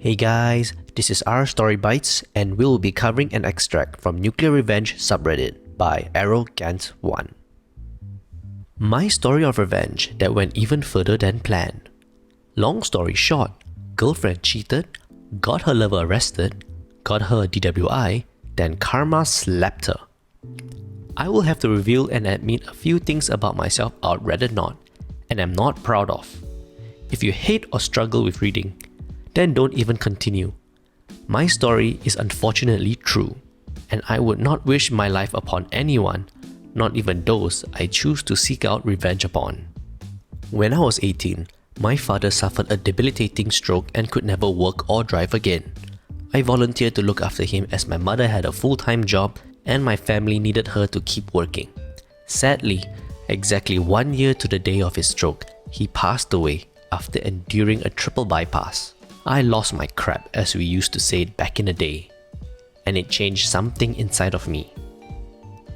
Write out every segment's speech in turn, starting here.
Hey guys, this is our Story Bites and we'll be covering an extract from NuclearRevenge subreddit by Arrogant1. My story of revenge that went even further than planned. Long story short, girlfriend cheated, got her lover arrested, got her a DWI, then karma slapped her. I will have to reveal and admit a few things about myself I'd rather not, and am not proud of. If you hate or struggle with reading, then don't even continue. My story is unfortunately true, and I would not wish my life upon anyone, not even those I choose to seek out revenge upon. When I was 18, my father suffered a debilitating stroke and could never work or drive again. I volunteered to look after him as my mother had a full-time job and my family needed her to keep working. Sadly, exactly 1 year to the day of his stroke, he passed away after enduring a triple bypass. I lost my crap, as we used to say it back in the day, and it changed something inside of me.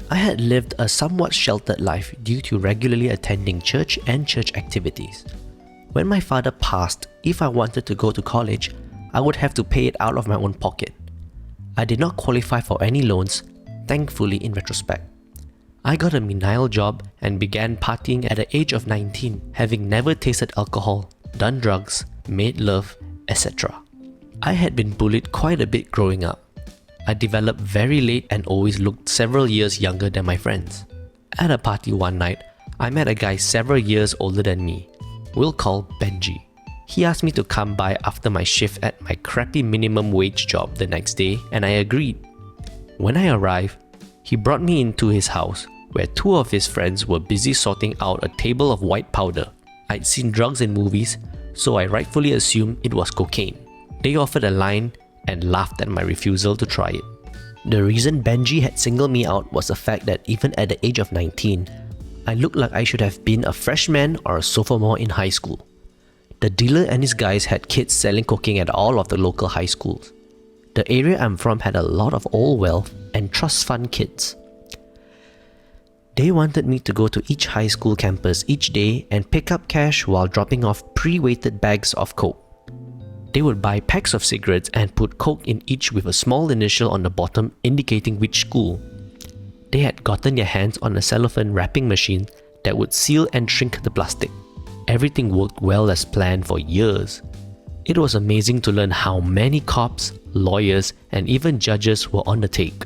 I had lived a somewhat sheltered life due to regularly attending church and church activities. When my father passed, if I wanted to go to college, I would have to pay it out of my own pocket. I did not qualify for any loans, thankfully in retrospect. I got a menial job and began partying at the age of 19, having never tasted alcohol, done drugs, made love, etc. I had been bullied quite a bit growing up. I developed very late and always looked several years younger than my friends. At a party one night, I met a guy several years older than me. We'll call Benji. He asked me to come by after my shift at my crappy minimum wage job the next day, and I agreed. When I arrived, he brought me into his house, where two of his friends were busy sorting out a table of white powder. I'd seen drugs in movies, so I rightfully assumed it was cocaine. They offered a line and laughed at my refusal to try it. The reason Benji had singled me out was the fact that even at the age of 19, I looked like I should have been a freshman or a sophomore in high school. The dealer and his guys had kids selling cocaine at all of the local high schools. The area I'm from had a lot of old wealth and trust fund kids. They wanted me to go to each high school campus each day and pick up cash while dropping off pre-weighted bags of coke. They would buy packs of cigarettes and put coke in each with a small initial on the bottom indicating which school. They had gotten their hands on a cellophane wrapping machine that would seal and shrink the plastic. Everything worked well as planned for years. It was amazing to learn how many cops, lawyers, and even judges were on the take.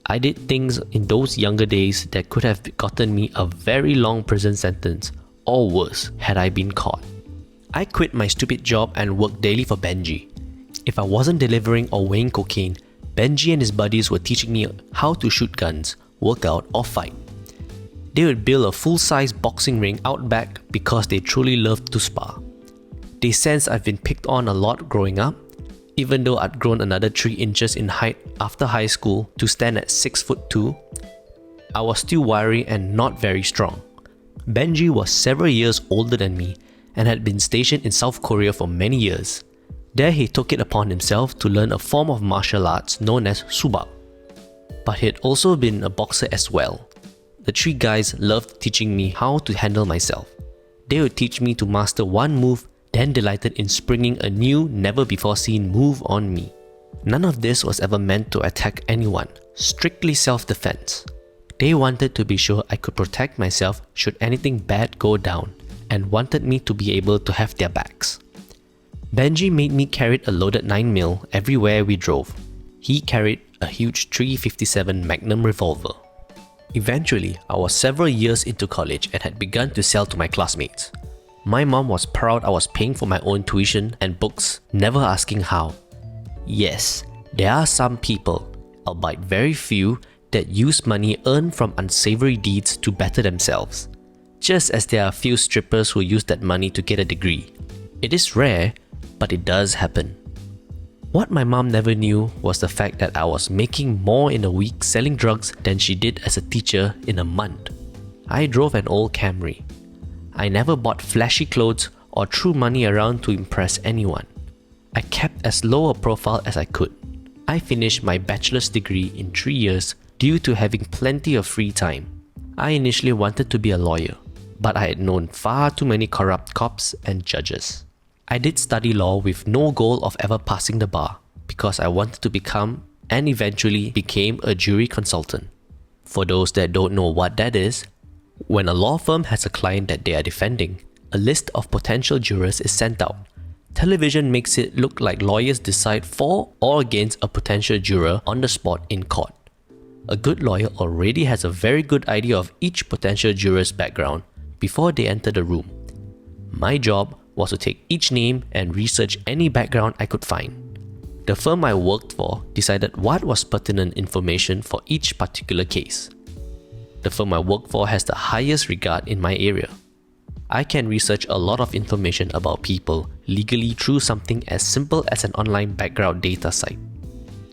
I did things in those younger days that could have gotten me a very long prison sentence, or worse, had I been caught. I quit my stupid job and worked daily for Benji. If I wasn't delivering or weighing cocaine, Benji and his buddies were teaching me how to shoot guns, work out, or fight. They would build a full-size boxing ring out back because they truly loved to spar. They sensed I've been picked on a lot growing up, even though I'd grown another 3 inches in height after high school to stand at 6'2". I was still wiry and not very strong. Benji was several years older than me and had been stationed in South Korea for many years. There he took it upon himself to learn a form of martial arts known as subak. But he had also been a boxer as well. The 3 guys loved teaching me how to handle myself. They would teach me to master one move, then delighted in springing a new, never-before-seen move on me. None of this was ever meant to attack anyone, strictly self-defense. They wanted to be sure I could protect myself should anything bad go down, and wanted me to be able to have their backs. Benji made me carry a loaded 9mm everywhere we drove. He carried a huge .357 Magnum revolver. Eventually, I was several years into college and had begun to sell to my classmates. My mom was proud I was paying for my own tuition and books, never asking how. Yes, there are some people, albeit very few, that use money earned from unsavory deeds to better themselves. Just as there are few strippers who use that money to get a degree. It is rare, but it does happen. What my mom never knew was the fact that I was making more in a week selling drugs than she did as a teacher in a month. I drove an old Camry. I never bought flashy clothes or threw money around to impress anyone. I kept as low a profile as I could. I finished my bachelor's degree in 3 years due to having plenty of free time. I initially wanted to be a lawyer, but I had known far too many corrupt cops and judges. I did study law with no goal of ever passing the bar because I wanted to become and eventually became a jury consultant. For those that don't know what that is, when a law firm has a client that they are defending, a list of potential jurors is sent out. Television makes it look like lawyers decide for or against a potential juror on the spot in court. A good lawyer already has a very good idea of each potential juror's background before they enter the room. My job was to take each name and research any background I could find. The firm I worked for decided what was pertinent information for each particular case. The firm I work for has the highest regard in my area. I can research a lot of information about people legally through something as simple as an online background data site.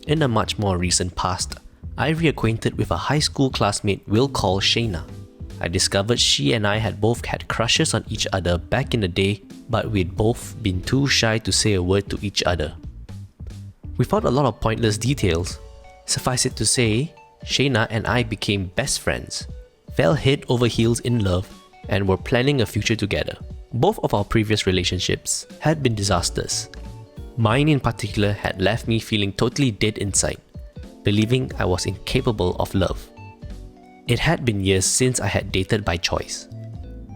In a much more recent past, I reacquainted with a high school classmate we'll call Shayna. I discovered she and I had both had crushes on each other back in the day, but we'd both been too shy to say a word to each other. Without a lot of pointless details, suffice it to say, Shayna and I became best friends, fell head over heels in love, and were planning a future together. Both of our previous relationships had been disasters. Mine in particular had left me feeling totally dead inside, believing I was incapable of love. It had been years since I had dated by choice.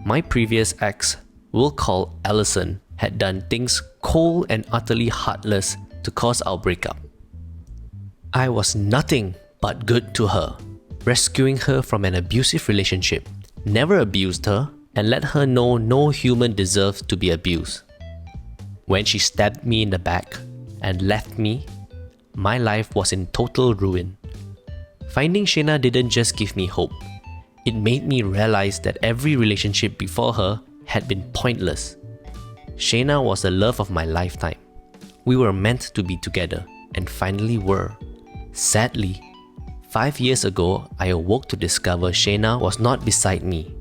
My previous ex, we'll call Allison, had done things cold and utterly heartless to cause our breakup. I was nothing but good to her, rescuing her from an abusive relationship, never abused her, and let her know no human deserves to be abused. When she stabbed me in the back and left me, my life was in total ruin. Finding Shayna didn't just give me hope, it made me realize that every relationship before her had been pointless. Shayna was the love of my lifetime. We were meant to be together, and finally were. Sadly, 5 years ago, I awoke to discover Shayna was not beside me.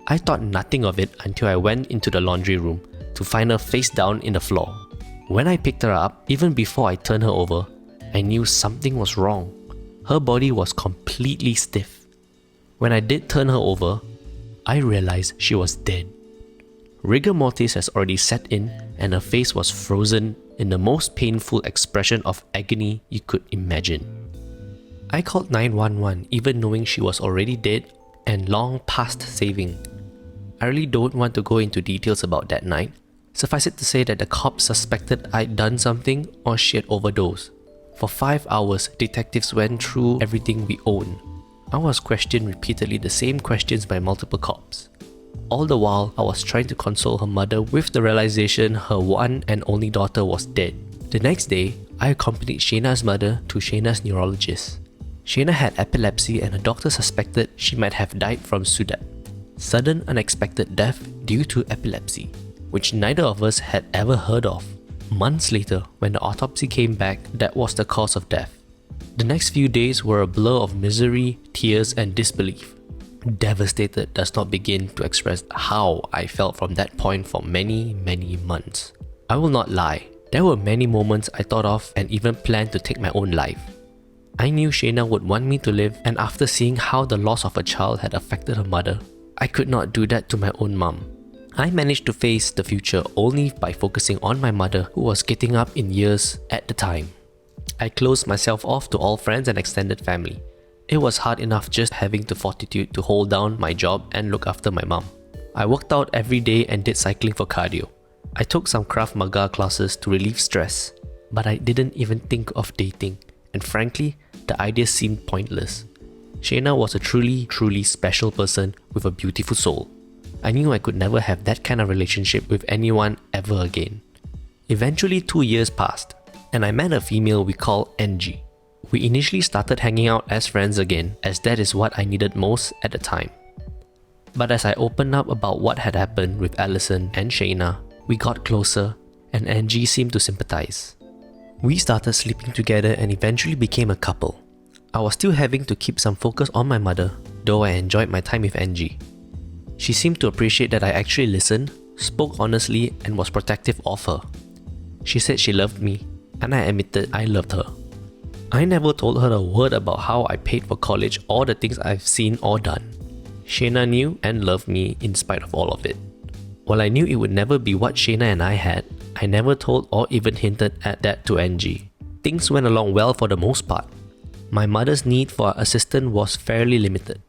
I thought nothing of it until I went into the laundry room to find her face down in the floor. When I picked her up, even before I turned her over, I knew something was wrong. Her body was completely stiff. When I did turn her over, I realized she was dead. Rigor mortis has already set in, and her face was frozen in the most painful expression of agony you could imagine. I called 911 even knowing she was already dead and long past saving. I really don't want to go into details about that night. Suffice it to say that the cops suspected I'd done something or she had overdosed. For 5 hours, detectives went through everything we owned. I was questioned repeatedly the same questions by multiple cops. All the while, I was trying to console her mother with the realization her one and only daughter was dead. The next day, I accompanied Shayna's mother to Shayna's neurologist. Shayna had epilepsy and a doctor suspected she might have died from SUDEP, sudden unexpected death due to epilepsy, which neither of us had ever heard of. Months later, when the autopsy came back, that was the cause of death. The next few days were a blur of misery, tears, and disbelief. Devastated does not begin to express how I felt from that point for many months. I will not lie, there were many moments I thought of and even planned to take my own life. I knew Shayna would want me to live, and after seeing how the loss of a child had affected her mother, I could not do that to my own mom. I managed to face the future only by focusing on my mother, who was getting up in years at the time. I closed myself off to all friends and extended family. It was hard enough just having the fortitude to hold down my job and look after my mom. I worked out every day and did cycling for cardio. I took some Krav Maga classes to relieve stress, but I didn't even think of dating, and frankly, the idea seemed pointless. Shayna was a truly special person with a beautiful soul. I knew I could never have that kind of relationship with anyone ever again. Eventually 2 years passed, and I met a female we call Angie. We initially started hanging out as friends again, as that is what I needed most at the time. But as I opened up about what had happened with Allison and Shayna, we got closer, and Angie seemed to sympathize. We started sleeping together and eventually became a couple. I was still having to keep some focus on my mother, though I enjoyed my time with Angie. She seemed to appreciate that I actually listened, spoke honestly, and was protective of her. She said she loved me, and I admitted I loved her. I never told her a word about how I paid for college or the things I've seen or done. Shayna knew and loved me in spite of all of it. While I knew it would never be what Shayna and I had, I never told or even hinted at that to Angie. Things went along well for the most part. My mother's need for an assistant was fairly limited.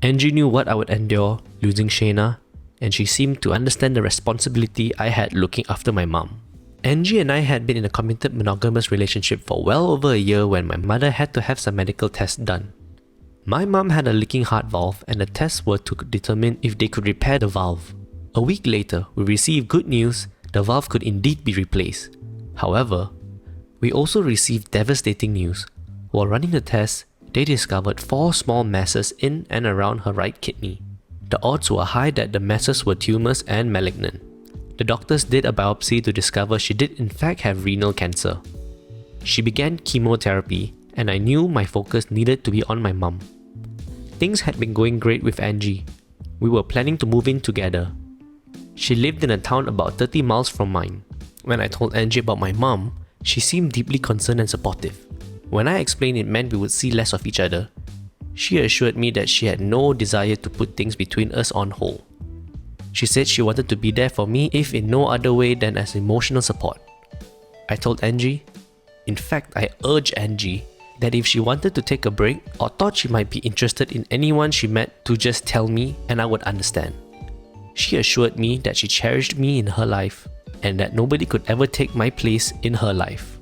Angie knew what I would endure losing Shayna, and she seemed to understand the responsibility I had looking after my mom. Angie and I had been in a committed monogamous relationship for well over a year when my mother had to have some medical tests done. My mom had a leaking heart valve, and the tests were to determine if they could repair the valve. A week later, we received good news: the valve could indeed be replaced. However, we also received devastating news. While running the tests, they discovered 4 small masses in and around her right kidney. The odds were high that the masses were tumors and malignant. The doctors did a biopsy to discover she did in fact have renal cancer. She began chemotherapy, and I knew my focus needed to be on my mum. Things had been going great with Angie. We were planning to move in together. She lived in a town about 30 miles from mine. When I told Angie about my mum, she seemed deeply concerned and supportive. When I explained it meant we would see less of each other, she assured me that she had no desire to put things between us on hold. She said she wanted to be there for me if in no other way than as emotional support. I told Angie, in fact I urged Angie, that if she wanted to take a break or thought she might be interested in anyone she met to just tell me and I would understand. She assured me that she cherished me in her life and that nobody could ever take my place in her life.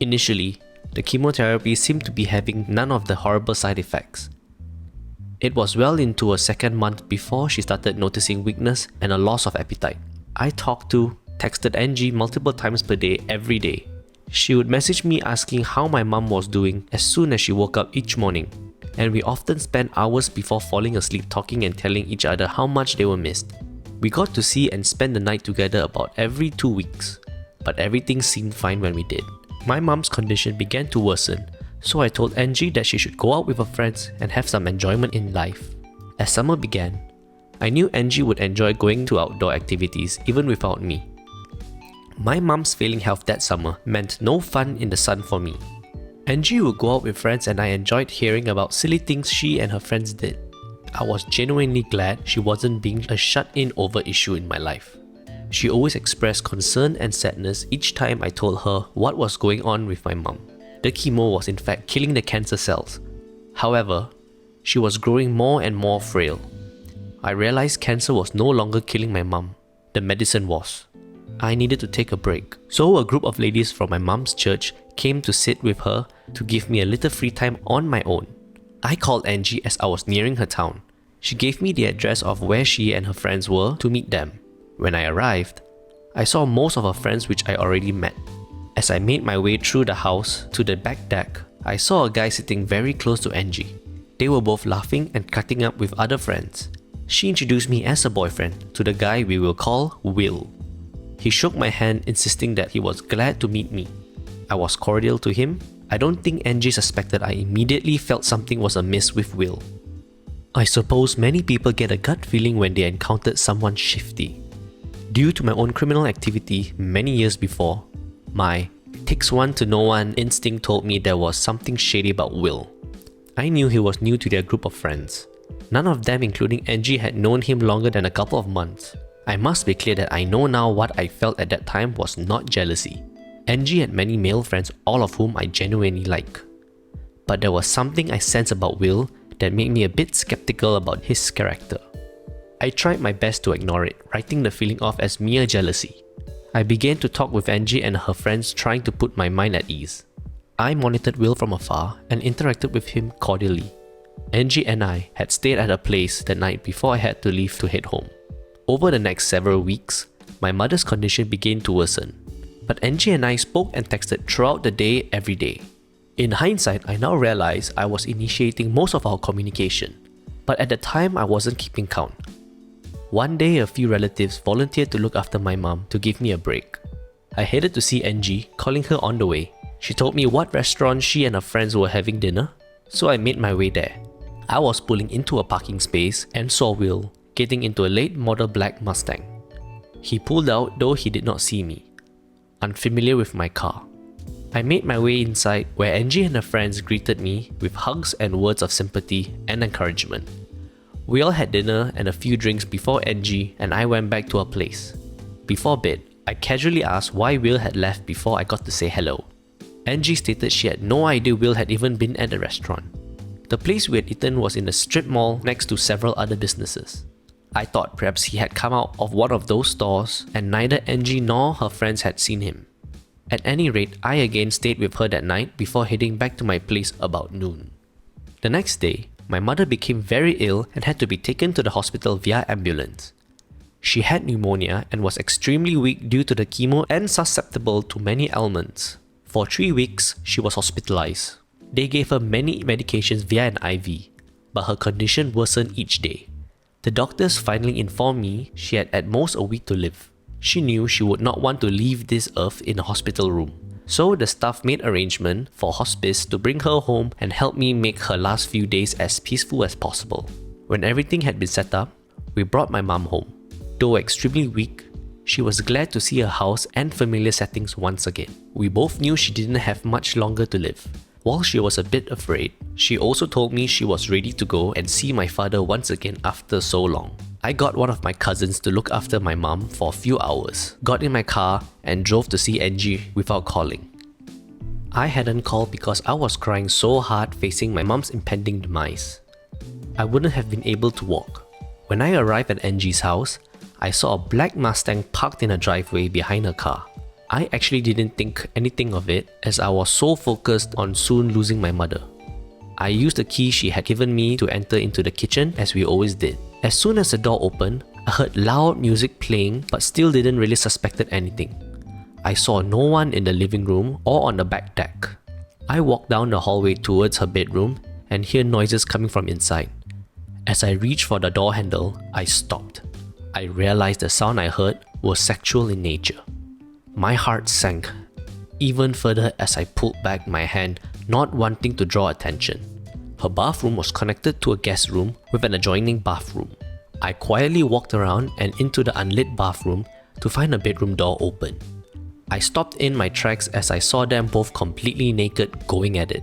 Initially, the chemotherapy seemed to be having none of the horrible side effects. It was well into her second month before she started noticing weakness and a loss of appetite. I texted Angie multiple times per day every day. She would message me asking how my mum was doing as soon as she woke up each morning, and we often spent hours before falling asleep talking and telling each other how much they were missed. We got to see and spend the night together about every 2 weeks, but everything seemed fine when we did. My mum's condition began to worsen, so I told Angie that she should go out with her friends and have some enjoyment in life. As summer began, I knew Angie would enjoy going to outdoor activities even without me. My mum's failing health that summer meant no fun in the sun for me. Angie would go out with friends and I enjoyed hearing about silly things she and her friends did. I was genuinely glad she wasn't being a shut-in over issue in my life. She always expressed concern and sadness each time I told her what was going on with my mum. The chemo was in fact killing the cancer cells. However, she was growing more and more frail. I realized cancer was no longer killing my mum. The medicine was. I needed to take a break. So a group of ladies from my mum's church came to sit with her to give me a little free time on my own. I called Angie as I was nearing her town. She gave me the address of where she and her friends were to meet them. When I arrived, I saw most of her friends which I already met. As I made my way through the house to the back deck, I saw a guy sitting very close to Angie. They were both laughing and cutting up with other friends. She introduced me as a boyfriend to the guy we will call Will. He shook my hand, insisting that he was glad to meet me. I was cordial to him. I don't think Angie suspected I immediately felt something was amiss with Will. I suppose many people get a gut feeling when they encountered someone shifty. Due to my own criminal activity many years before, my takes one to know one instinct told me there was something shady about Will. I knew he was new to their group of friends. None of them, including Angie, had known him longer than a couple of months. I must be clear that I know now what I felt at that time was not jealousy. Angie had many male friends, all of whom I genuinely like. But there was something I sensed about Will that made me a bit skeptical about his character. I tried my best to ignore it, writing the feeling off as mere jealousy. I began to talk with Angie and her friends, trying to put my mind at ease. I monitored Will from afar and interacted with him cordially. Angie and I had stayed at her place the night before I had to leave to head home. Over the next several weeks, my mother's condition began to worsen. But Angie and I spoke and texted throughout the day every day. In hindsight, I now realize I was initiating most of our communication. But at the time, I wasn't keeping count. One day, a few relatives volunteered to look after my mom to give me a break. I headed to see Angie, calling her on the way. She told me what restaurant she and her friends were having dinner, so I made my way there. I was pulling into a parking space and saw Will getting into a late model black Mustang. He pulled out, though he did not see me. Unfamiliar with my car. I made my way inside, where Angie and her friends greeted me with hugs and words of sympathy and encouragement. We all had dinner and a few drinks before Angie and I went back to our place. Before bed, I casually asked why Will had left before I got to say hello. Angie stated she had no idea Will had even been at the restaurant. The place we had eaten was in a strip mall next to several other businesses. I thought perhaps he had come out of one of those stores and neither Angie nor her friends had seen him. At any rate, I again stayed with her that night before heading back to my place about noon. The next day, my mother became very ill and had to be taken to the hospital via ambulance. She had pneumonia and was extremely weak due to the chemo and susceptible to many ailments. For 3 weeks, she was hospitalized. They gave her many medications via an IV, but her condition worsened each day. The doctors finally informed me she had at most a week to live. She knew she would not want to leave this earth in a hospital room. So the staff made arrangement for hospice to bring her home and help me make her last few days as peaceful as possible. When everything had been set up, we brought my mom home. Though extremely weak, she was glad to see her house and familiar settings once again. We both knew she didn't have much longer to live. While she was a bit afraid, she also told me she was ready to go and see my father once again after so long. I got one of my cousins to look after my mom for a few hours, got in my car and drove to see Angie without calling. I hadn't called because I was crying so hard facing my mom's impending demise. I wouldn't have been able to walk. When I arrived at Angie's house, I saw a black Mustang parked in a driveway behind her car. I actually didn't think anything of it as I was so focused on soon losing my mother. I used the key she had given me to enter into the kitchen as we always did. As soon as the door opened, I heard loud music playing but still didn't really suspected anything. I saw no one in the living room or on the back deck. I walked down the hallway towards her bedroom and hear noises coming from inside. As I reached for the door handle, I stopped. I realized the sound I heard was sexual in nature. My heart sank even further as I pulled back my hand, not wanting to draw attention. Her bathroom was connected to a guest room with an adjoining bathroom. I quietly walked around and into the unlit bathroom to find a bedroom door open. I stopped in my tracks as I saw them both completely naked going at it,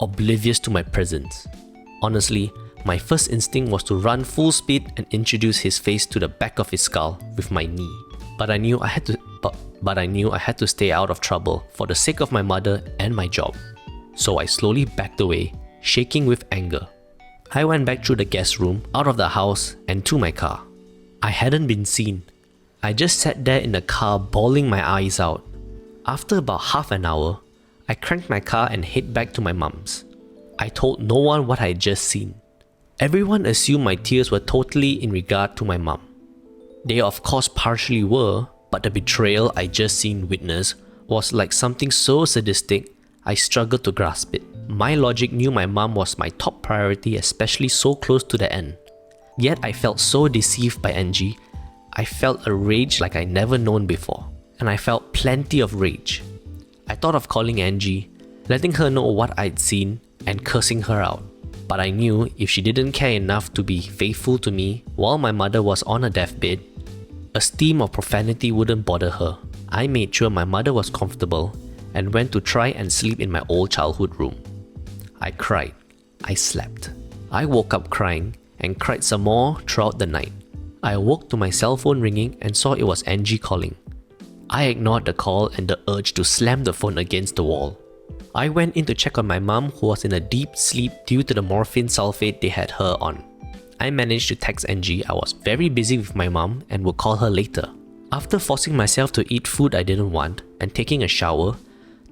oblivious to my presence. Honestly, my first instinct was to run full speed and introduce his face to the back of his skull with my knee. But I knew I had to stay out of trouble for the sake of my mother and my job. So I slowly backed away, shaking with anger. I went back through the guest room, out of the house, and to my car. I hadn't been seen. I just sat there in the car bawling my eyes out. After about half an hour, I cranked my car and headed back to my mom's. I told no one what I had just seen. Everyone assumed my tears were totally in regard to my mom. They of course partially were, but the betrayal I just seen witness was like something so sadistic, I struggled to grasp it. My logic knew my mom was my top priority, especially so close to the end. Yet I felt so deceived by Angie. I felt a rage like I never known before, and I felt plenty of rage. I thought of calling Angie, letting her know what I'd seen, and cursing her out. But I knew if she didn't care enough to be faithful to me while my mother was on her deathbed, a stream of profanity wouldn't bother her. I made sure my mother was comfortable and went to try and sleep in my old childhood room. I cried. I slept. I woke up crying and cried some more throughout the night. I awoke to my cell phone ringing and saw it was Angie calling. I ignored the call and the urge to slam the phone against the wall. I went in to check on my mom, who was in a deep sleep due to the morphine sulfate they had her on. I managed to text Angie I was very busy with my mom and would call her later. After forcing myself to eat food I didn't want and taking a shower,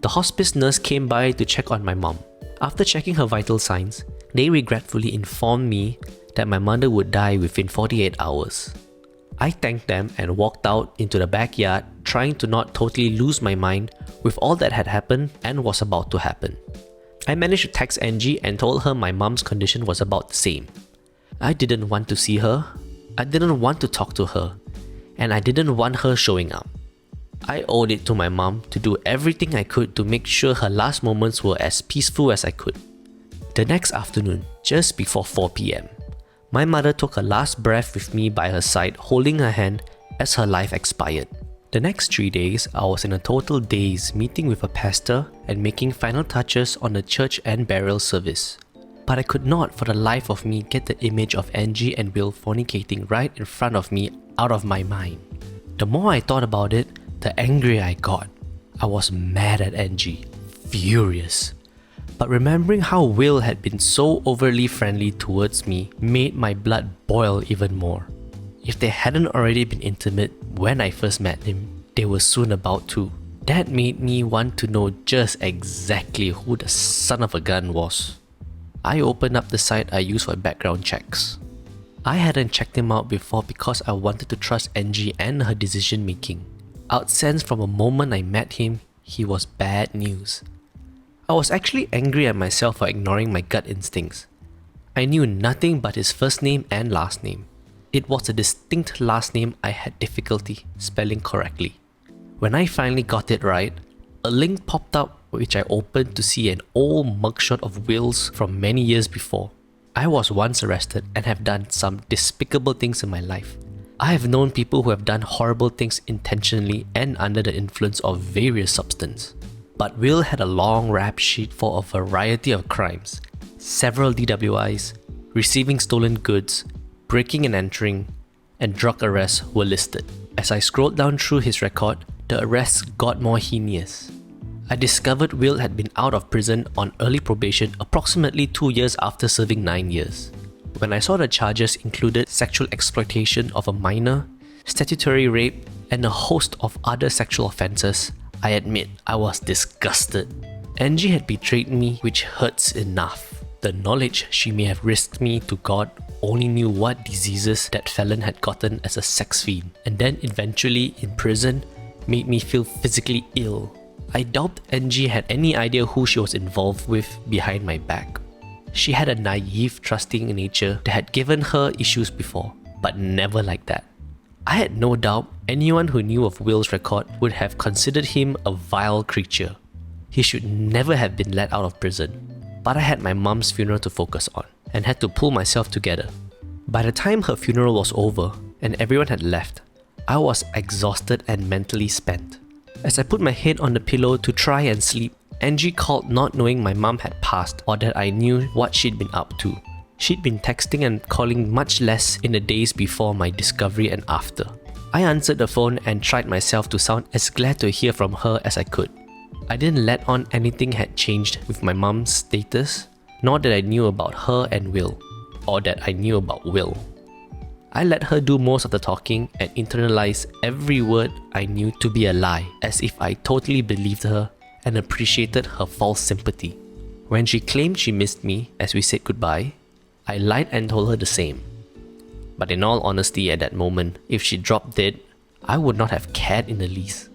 the hospice nurse came by to check on my mom. After checking her vital signs, they regretfully informed me that my mother would die within 48 hours. I thanked them and walked out into the backyard, trying to not totally lose my mind with all that had happened and was about to happen. I managed to text Angie and told her my mom's condition was about the same. I didn't want to see her, I didn't want to talk to her, and I didn't want her showing up. I owed it to my mom to do everything I could to make sure her last moments were as peaceful as I could. The next afternoon, just before 4 p.m, my mother took her last breath with me by her side, holding her hand as her life expired. The next 3 days, I was in a total daze, meeting with a pastor and making final touches on the church and burial service. but I could not for the life of me get the image of Angie and Will fornicating right in front of me out of my mind. The more I thought about it, the angrier I got. I was mad at Angie, furious. But remembering how Will had been so overly friendly towards me made my blood boil even more. If they hadn't already been intimate when I first met him, they were soon about to. That made me want to know just exactly who the son of a gun was. I opened up the site I use for background checks. I hadn't checked him out before because I wanted to trust Angie and her decision making. Outsensed from the moment I met him, he was bad news. I was actually angry at myself for ignoring my gut instincts. I knew nothing but his first name and last name. It was a distinct last name I had difficulty spelling correctly. When I finally got it right, a link popped up which I opened to see an old mugshot of Will's from many years before. I was once arrested and have done some despicable things in my life. I have known people who have done horrible things intentionally and under the influence of various substances. But Will had a long rap sheet for a variety of crimes. Several DWIs, receiving stolen goods, breaking and entering, and drug arrests were listed. As I scrolled down through his record, the arrests got more heinous. I discovered Will had been out of prison on early probation approximately 2 years after serving 9 years. When I saw the charges included sexual exploitation of a minor, statutory rape, and a host of other sexual offences, I admit I was disgusted. Angie had betrayed me, which hurts enough. The knowledge she may have risked me to God only knew what diseases that felon had gotten as a sex fiend, and then eventually in prison made me feel physically ill. I doubt Angie had any idea who she was involved with behind my back. She had a naive, trusting nature that had given her issues before, but never like that. I had no doubt anyone who knew of Will's record would have considered him a vile creature. He should never have been let out of prison. But I had my mum's funeral to focus on and had to pull myself together. By the time her funeral was over and everyone had left, I was exhausted and mentally spent. As I put my head on the pillow to try and sleep, Angie called not knowing my mum had passed or that I knew what she'd been up to. She'd been texting and calling much less in the days before my discovery and after. I answered the phone and tried myself to sound as glad to hear from her as I could. I didn't let on anything had changed with my mum's status, nor that I knew about her and Will, or that I knew about Will. I let her do most of the talking and internalize every word I knew to be a lie, as if I totally believed her and appreciated her false sympathy. When she claimed she missed me as we said goodbye, I lied and told her the same. But in all honesty at that moment, if she dropped dead, I would not have cared in the least.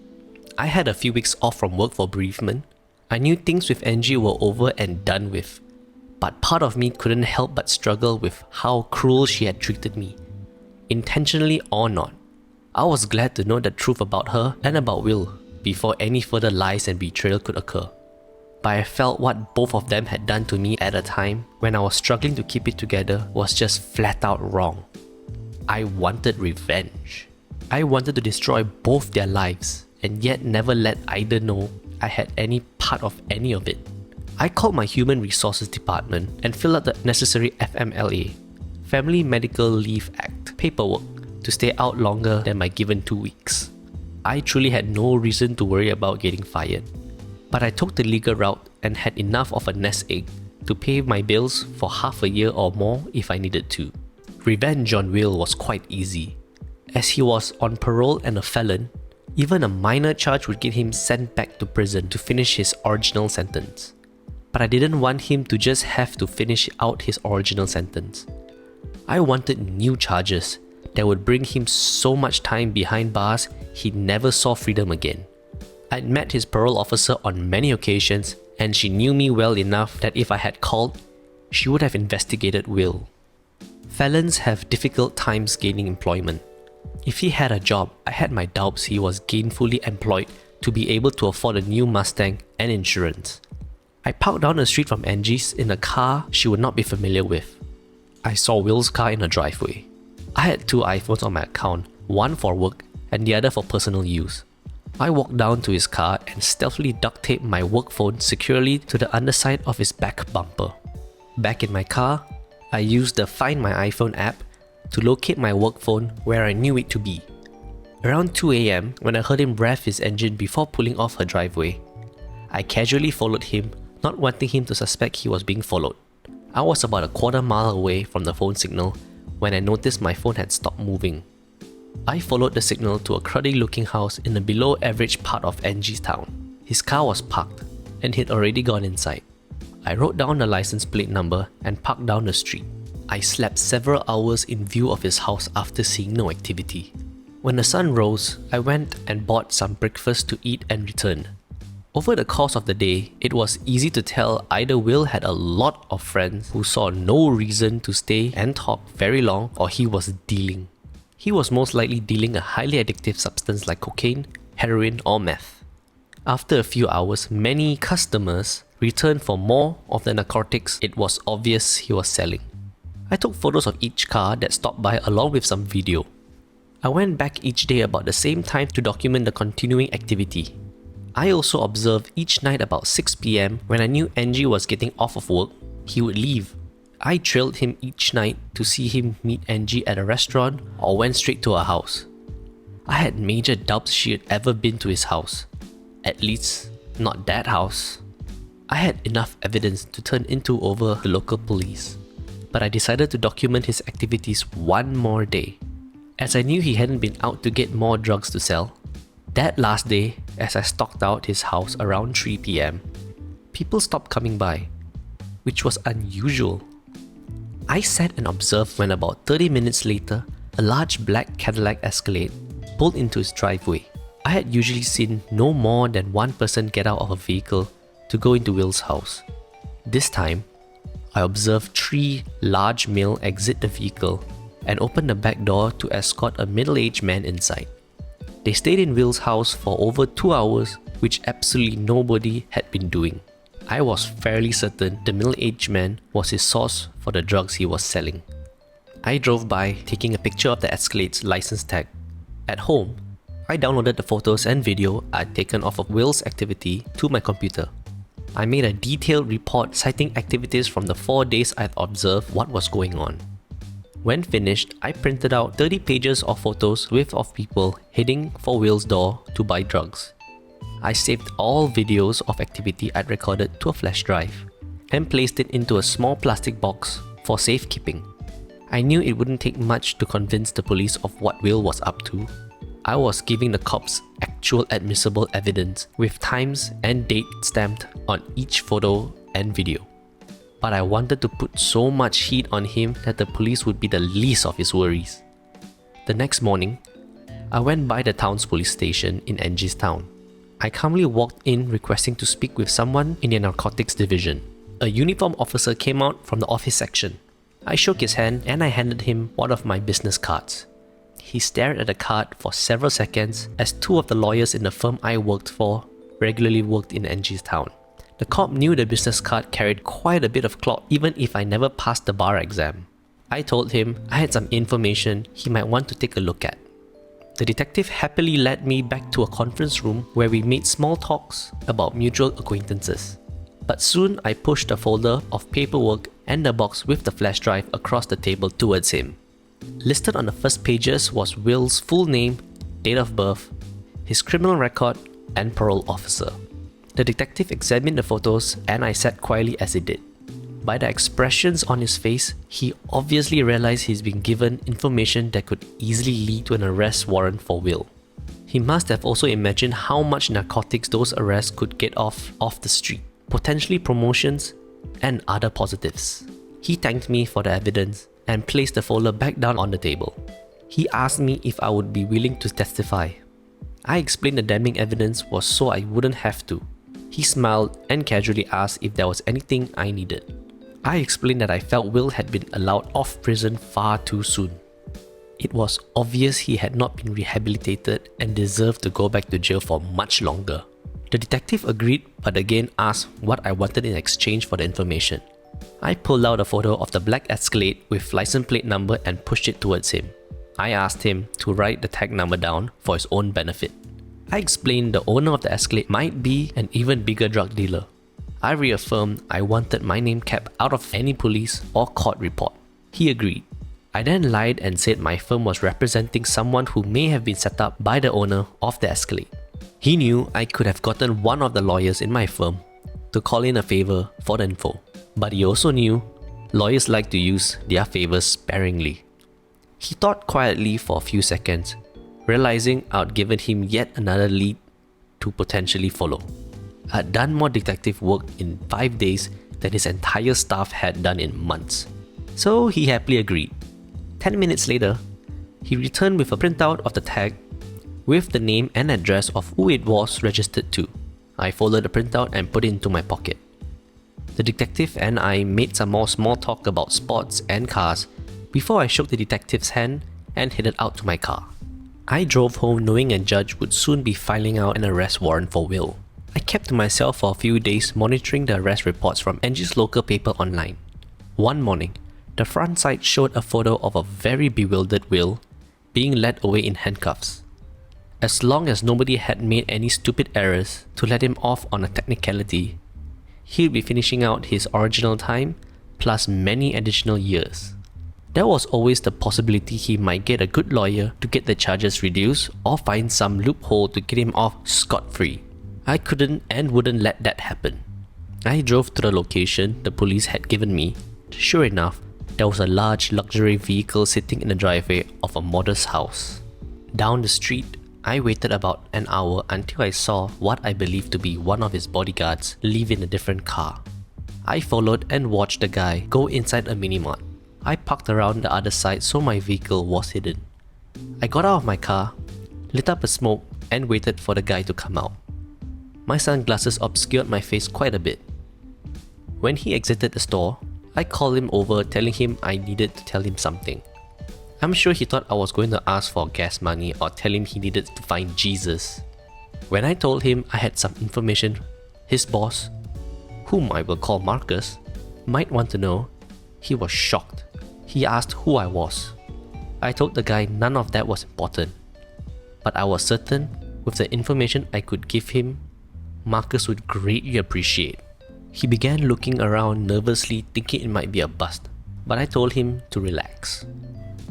I had a few weeks off from work for bereavement. I knew things with Angie were over and done with. But part of me couldn't help but struggle with how cruel she had treated me. Intentionally or not, I was glad to know the truth about her and about Will before any further lies and betrayal could occur. But I felt what both of them had done to me at a time when I was struggling to keep it together was just flat out wrong. I wanted revenge. I wanted to destroy both their lives and yet never let either know I had any part of any of it. I called my Human Resources Department and filled out the necessary FMLA, Family Medical Leave Act, paperwork to stay out longer than my given 2 weeks. I truly had no reason to worry about getting fired. But I took the legal route and had enough of a nest egg to pay my bills for half a year or more if I needed to. Revenge on Will was quite easy. As he was on parole and a felon, even a minor charge would get him sent back to prison to finish his original sentence. But I didn't want him to just have to finish out his original sentence. I wanted new charges that would bring him so much time behind bars he never saw freedom again. I'd met his parole officer on many occasions and she knew me well enough that if I had called, she would have investigated Will. Felons have difficult times gaining employment. If he had a job, I had my doubts he was gainfully employed to be able to afford a new Mustang and insurance. I parked down the street from Angie's in a car she would not be familiar with. I saw Will's car in her driveway. I had 2 iPhones on my account, one for work and the other for personal use. I walked down to his car and stealthily duct taped my work phone securely to the underside of his back bumper. Back in my car, I used the Find My iPhone app to locate my work phone where I knew it to be. Around 2 AM, when I heard him rev his engine before pulling off her driveway, I casually followed him, not wanting him to suspect he was being followed. I was about a quarter mile away from the phone signal when I noticed my phone had stopped moving. I followed the signal to a cruddy looking house in a below average part of Angie's town. His car was parked and he'd already gone inside. I wrote down the license plate number and parked down the street. I slept several hours in view of his house after seeing no activity. When the sun rose, I went and bought some breakfast to eat and returned. Over the course of the day, it was easy to tell either Will had a lot of friends who saw no reason to stay and talk very long, or he was dealing. He was most likely dealing a highly addictive substance like cocaine, heroin, or meth. After a few hours, many customers returned for more of the narcotics it was obvious he was selling. I took photos of each car that stopped by along with some video. I went back each day about the same time to document the continuing activity. I also observed each night about 6 PM when I knew Angie was getting off of work, he would leave. I trailed him each night to see him meet Angie at a restaurant or went straight to her house. I had major doubts she had ever been to his house. At least, not that house. I had enough evidence to turn into over the local police, but I decided to document his activities one more day. As I knew he hadn't been out to get more drugs to sell, that last day, as I stalked out his house around 3 PM, people stopped coming by, which was unusual. I sat and observed when about 30 minutes later, a large black Cadillac Escalade pulled into his driveway. I had usually seen no more than one person get out of a vehicle to go into Will's house. This time, I observed 3 large males exit the vehicle and open the back door to escort a middle-aged man inside. They stayed in Will's house for over 2 hours, which absolutely nobody had been doing. I was fairly certain the middle-aged man was his source for the drugs he was selling. I drove by, taking a picture of the Escalade's license tag. At home, I downloaded the photos and video I'd taken off of Will's activity to my computer. I made a detailed report citing activities from the 4 days I'd observed what was going on. When finished, I printed out 30 pages of photos of people heading for Will's door to buy drugs. I saved all videos of activity I'd recorded to a flash drive and placed it into a small plastic box for safekeeping. I knew it wouldn't take much to convince the police of what Will was up to. I was giving the cops actual admissible evidence with times and date stamped on each photo and video. But I wanted to put so much heat on him that the police would be the least of his worries. The next morning, I went by the town's police station in Angie's town. I calmly walked in requesting to speak with someone in the narcotics division. A uniformed officer came out from the office section. I shook his hand and I handed him one of my business cards. He stared at the card for several seconds as 2 of the lawyers in the firm I worked for regularly worked in Angie's town. The cop knew the business card carried quite a bit of clout even if I never passed the bar exam. I told him I had some information he might want to take a look at. The detective happily led me back to a conference room where we made small talks about mutual acquaintances. But soon I pushed a folder of paperwork and the box with the flash drive across the table towards him. Listed on the first pages was Will's full name, date of birth, his criminal record, and parole officer. The detective examined the photos and I sat quietly as he did. By the expressions on his face, he obviously realized he's been given information that could easily lead to an arrest warrant for Will. He must have also imagined how much narcotics those arrests could get off the street, potentially promotions and other positives. He thanked me for the evidence and placed the folder back down on the table. He asked me if I would be willing to testify. I explained the damning evidence was so I wouldn't have to. He smiled and casually asked if there was anything I needed. I explained that I felt Will had been allowed off prison far too soon. It was obvious he had not been rehabilitated and deserved to go back to jail for much longer. The detective agreed but again asked what I wanted in exchange for the information. I pulled out a photo of the black Escalade with license plate number and pushed it towards him. I asked him to write the tag number down for his own benefit. I explained the owner of the Escalade might be an even bigger drug dealer. I reaffirmed I wanted my name kept out of any police or court report. He agreed. I then lied and said my firm was representing someone who may have been set up by the owner of the Escalade. He knew I could have gotten one of the lawyers in my firm to call in a favor for the info. But he also knew lawyers like to use their favors sparingly. He thought quietly for a few seconds, realizing I'd given him yet another lead to potentially follow. I'd done more detective work in 5 days than his entire staff had done in months. So he happily agreed. 10 minutes later, he returned with a printout of the tag with the name and address of who it was registered to. I folded the printout and put it into my pocket. The detective and I made some more small talk about sports and cars before I shook the detective's hand and headed out to my car. I drove home knowing a judge would soon be filing out an arrest warrant for Will. I kept to myself for a few days monitoring the arrest reports from Angie's local paper online. One morning, the front side showed a photo of a very bewildered Will being led away in handcuffs. As long as nobody had made any stupid errors to let him off on a technicality, he'd be finishing out his original time plus many additional years. There was always the possibility he might get a good lawyer to get the charges reduced or find some loophole to get him off scot-free. I couldn't and wouldn't let that happen. I drove to the location the police had given me. Sure enough, there was a large luxury vehicle sitting in the driveway of a modest house. Down the street, I waited about an hour until I saw what I believed to be one of his bodyguards leave in a different car. I followed and watched the guy go inside a mini-mart. I parked around the other side so my vehicle was hidden. I got out of my car, lit up a smoke, and waited for the guy to come out. My sunglasses obscured my face quite a bit. When he exited the store, I called him over telling him I needed to tell him something. I'm sure he thought I was going to ask for gas money or tell him he needed to find Jesus. When I told him I had some information his boss, whom I will call Marcus, might want to know, he was shocked. He asked who I was. I told the guy none of that was important, but I was certain with the information I could give him, Marcus would greatly appreciate. He began looking around nervously thinking it might be a bust, but I told him to relax.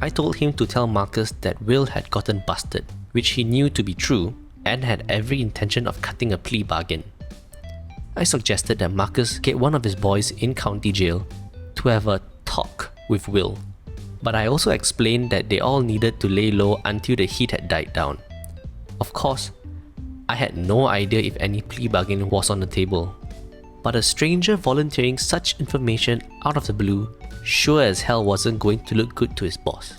I told him to tell Marcus that Will had gotten busted, which he knew to be true and had every intention of cutting a plea bargain. I suggested that Marcus get one of his boys in county jail to have a talk with Will, but I also explained that they all needed to lay low until the heat had died down. Of course, I had no idea if any plea bargain was on the table, but a stranger volunteering such information out of the blue sure as hell wasn't going to look good to his boss.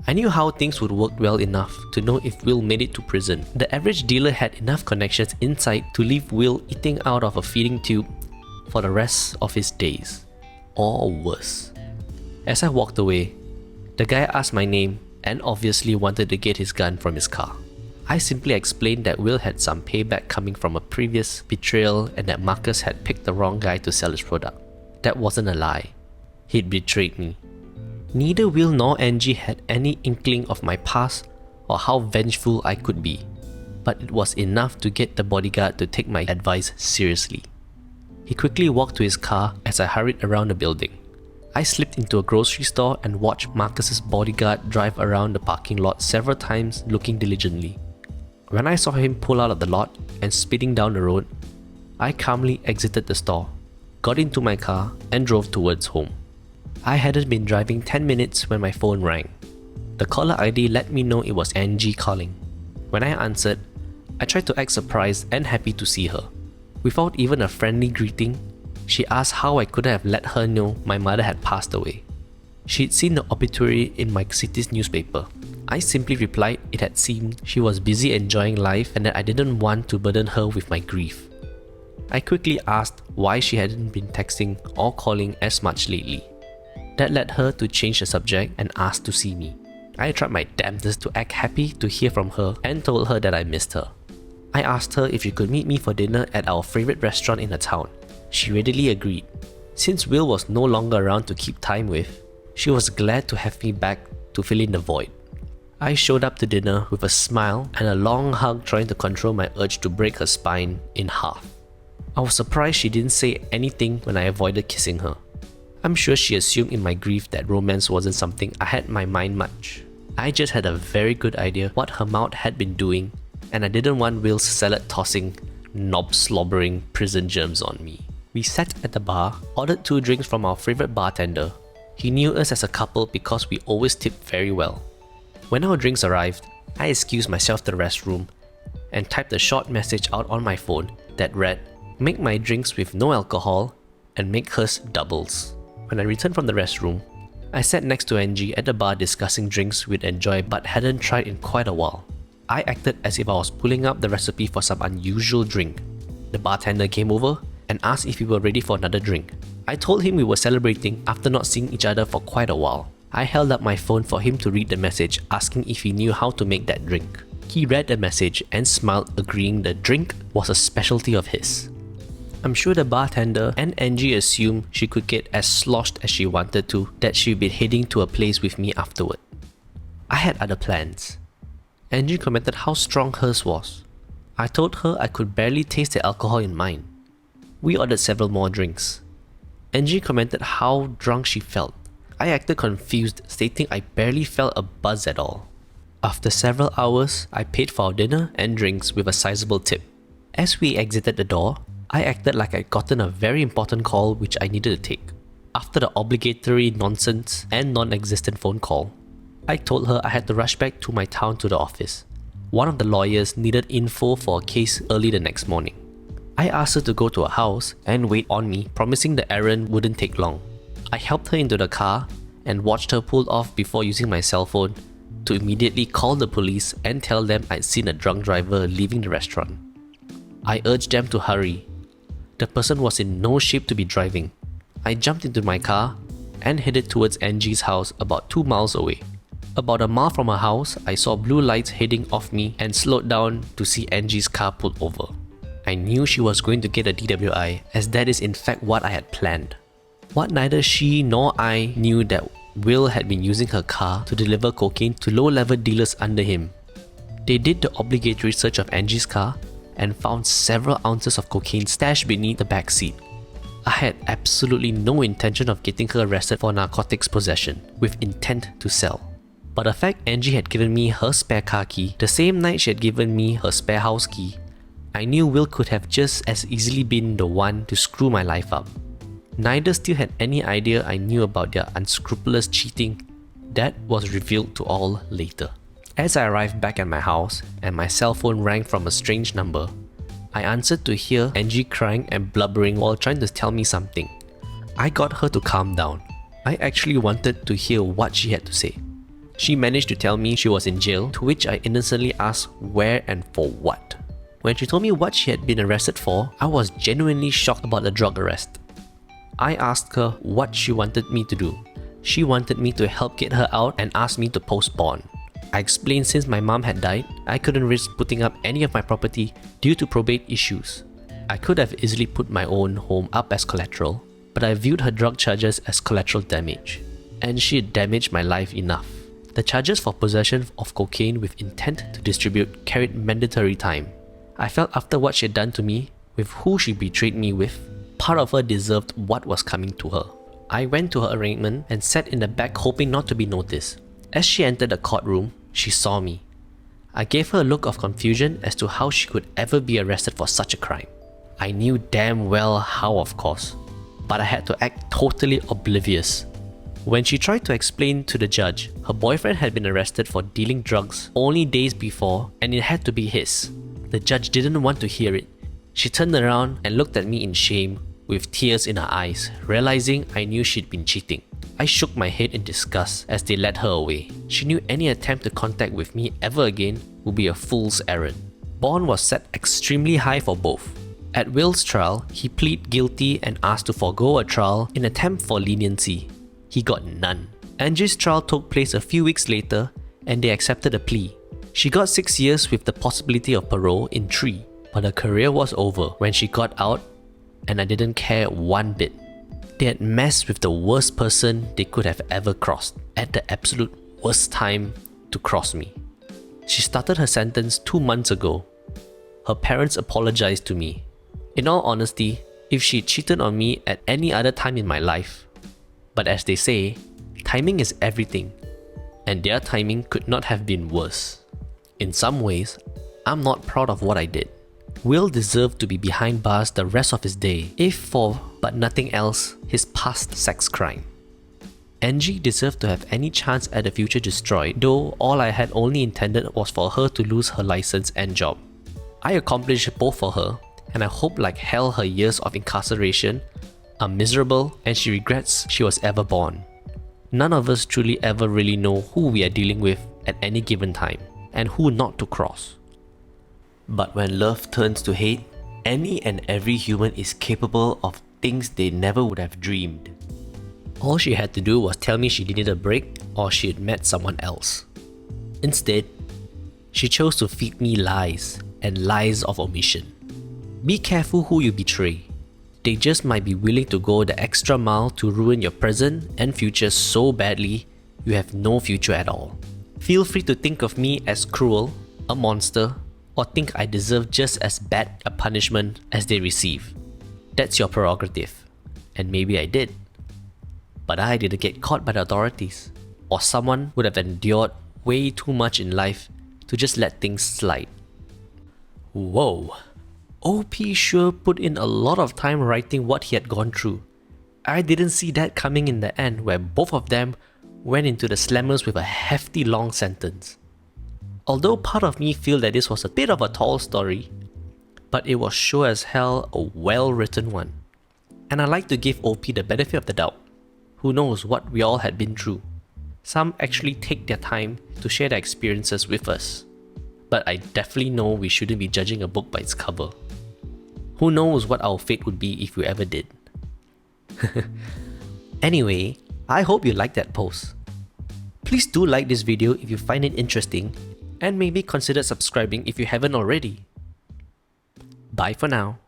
I knew how things would work well enough to know if Will made it to prison. The average dealer had enough connections inside to leave Will eating out of a feeding tube for the rest of his days, or worse. As I walked away, the guy asked my name and obviously wanted to get his gun from his car. I simply explained that Will had some payback coming from a previous betrayal and that Marcus had picked the wrong guy to sell his product. That wasn't a lie. He'd betrayed me. Neither Will nor Angie had any inkling of my past or how vengeful I could be, but it was enough to get the bodyguard to take my advice seriously. He quickly walked to his car as I hurried around the building. I slipped into a grocery store and watched Marcus's bodyguard drive around the parking lot several times looking diligently. When I saw him pull out of the lot and speeding down the road, I calmly exited the store, got into my car and drove towards home. I hadn't been driving 10 minutes when my phone rang. The caller ID let me know it was Angie calling. When I answered, I tried to act surprised and happy to see her. Without even a friendly greeting, she asked how I could have let her know my mother had passed away. She'd seen the obituary in my city's newspaper. I simply replied it had seemed she was busy enjoying life and that I didn't want to burden her with my grief. I quickly asked why she hadn't been texting or calling as much lately. That led her to change the subject and ask to see me. I tried my damnedest to act happy to hear from her and told her that I missed her. I asked her if she could meet me for dinner at our favorite restaurant in the town. She readily agreed. Since Will was no longer around to keep time with, she was glad to have me back to fill in the void. I showed up to dinner with a smile and a long hug, trying to control my urge to break her spine in half. I was surprised she didn't say anything when I avoided kissing her. I'm sure she assumed in my grief that romance wasn't something I had in my mind much. I just had a very good idea what her mouth had been doing, and I didn't want Will's salad tossing, knob slobbering prison germs on me. We sat at the bar, ordered 2 drinks from our favourite bartender. He knew us as a couple because we always tipped very well. When our drinks arrived, I excused myself to the restroom and typed a short message out on my phone that read, "Make my drinks with no alcohol and make hers doubles." When I returned from the restroom, I sat next to Angie at the bar discussing drinks we'd enjoy but hadn't tried in quite a while. I acted as if I was pulling up the recipe for some unusual drink. The bartender came over and asked if we were ready for another drink. I told him we were celebrating after not seeing each other for quite a while. I held up my phone for him to read the message asking if he knew how to make that drink. He read the message and smiled, agreeing the drink was a specialty of his. I'm sure the bartender and Angie assumed she could get as sloshed as she wanted to, that she'd be heading to a place with me afterward. I had other plans. Angie commented how strong hers was. I told her I could barely taste the alcohol in mine. We ordered several more drinks. Angie commented how drunk she felt. I acted confused, stating I barely felt a buzz at all. After several hours, I paid for our dinner and drinks with a sizable tip. As we exited the door, I acted like I'd gotten a very important call which I needed to take. After the obligatory nonsense and non-existent phone call, I told her I had to rush back to my town to the office. One of the lawyers needed info for a case early the next morning. I asked her to go to her house and wait on me, promising the errand wouldn't take long. I helped her into the car and watched her pull off before using my cell phone to immediately call the police and tell them I'd seen a drunk driver leaving the restaurant. I urged them to hurry. The person was in no shape to be driving. I jumped into my car and headed towards Angie's house about 2 miles away. About a mile from her house, I saw blue lights heading off me and slowed down to see Angie's car pulled over. I knew she was going to get a DWI, as that is in fact what I had planned. What neither she nor I knew that Will had been using her car to deliver cocaine to low-level dealers under him. They did the obligatory search of Angie's car and found several ounces of cocaine stashed beneath the back seat. I had absolutely no intention of getting her arrested for narcotics possession with intent to sell. But the fact Angie had given me her spare car key the same night she had given me her spare house key, I knew Will could have just as easily been the one to screw my life up. Neither still had any idea I knew about their unscrupulous cheating. That was revealed to all later. As I arrived back at my house and my cell phone rang from a strange number, I answered to hear Angie crying and blubbering while trying to tell me something. I got her to calm down. I actually wanted to hear what she had to say. She managed to tell me she was in jail, to which I innocently asked where and for what. When she told me what she had been arrested for, I was genuinely shocked about the drug arrest. I asked her what she wanted me to do. She wanted me to help get her out and asked me to post bond. I explained since my mom had died, I couldn't risk putting up any of my property due to probate issues. I could have easily put my own home up as collateral, but I viewed her drug charges as collateral damage, and she had damaged my life enough. The charges for possession of cocaine with intent to distribute carried mandatory time. I felt after what she had done to me, with who she betrayed me with, part of her deserved what was coming to her. I went to her arraignment and sat in the back hoping not to be noticed. As she entered the courtroom, she saw me. I gave her a look of confusion as to how she could ever be arrested for such a crime. I knew damn well how, of course, but I had to act totally oblivious. When she tried to explain to the judge, her boyfriend had been arrested for dealing drugs only days before and it had to be his. The judge didn't want to hear it. She turned around and looked at me in shame, with tears in her eyes, realizing I knew she'd been cheating. I shook my head in disgust as they led her away. She knew any attempt to contact with me ever again would be a fool's errand. Bond was set extremely high for both. At Will's trial, he pleaded guilty and asked to forego a trial in attempt for leniency. He got none. Angie's trial took place a few weeks later and they accepted a plea. She got 6 years with the possibility of parole in 3, but her career was over when she got out and I didn't care one bit. They had messed with the worst person they could have ever crossed, at the absolute worst time to cross me. She started her sentence 2 months ago. Her parents apologized to me. In all honesty, if she cheated on me at any other time in my life. But as they say, timing is everything, and their timing could not have been worse. In some ways, I'm not proud of what I did. Will deserved to be behind bars the rest of his day, if for, but nothing else, his past sex crime. Angie deserved to have any chance at the future destroyed, though all I had only intended was for her to lose her license and job. I accomplished both for her, and I hope like hell her years of incarceration are miserable and she regrets she was ever born. None of us truly ever really know who we are dealing with at any given time, and who not to cross. But when love turns to hate, any and every human is capable of things they never would have dreamed. All she had to do was tell me she needed a break or she had met someone else. Instead, she chose to feed me lies and lies of omission. Be careful who you betray. They just might be willing to go the extra mile to ruin your present and future so badly you have no future at all. Feel free to think of me as cruel, a monster, or think I deserve just as bad a punishment as they receive. That's your prerogative. And maybe I did. But I didn't get caught by the authorities. Or someone would have endured way too much in life to just let things slide. Whoa. OP sure put in a lot of time writing what he had gone through. I didn't see that coming in the end, where both of them went into the slammers with a hefty long sentence. Although part of me feel that this was a bit of a tall story, but it was sure as hell a well-written one. And I like to give OP the benefit of the doubt. Who knows what we all had been through. Some actually take their time to share their experiences with us. But I definitely know we shouldn't be judging a book by its cover. Who knows what our fate would be if we ever did. Anyway, I hope you liked that post. Please do like this video if you find it interesting, and maybe consider subscribing if you haven't already. Bye for now.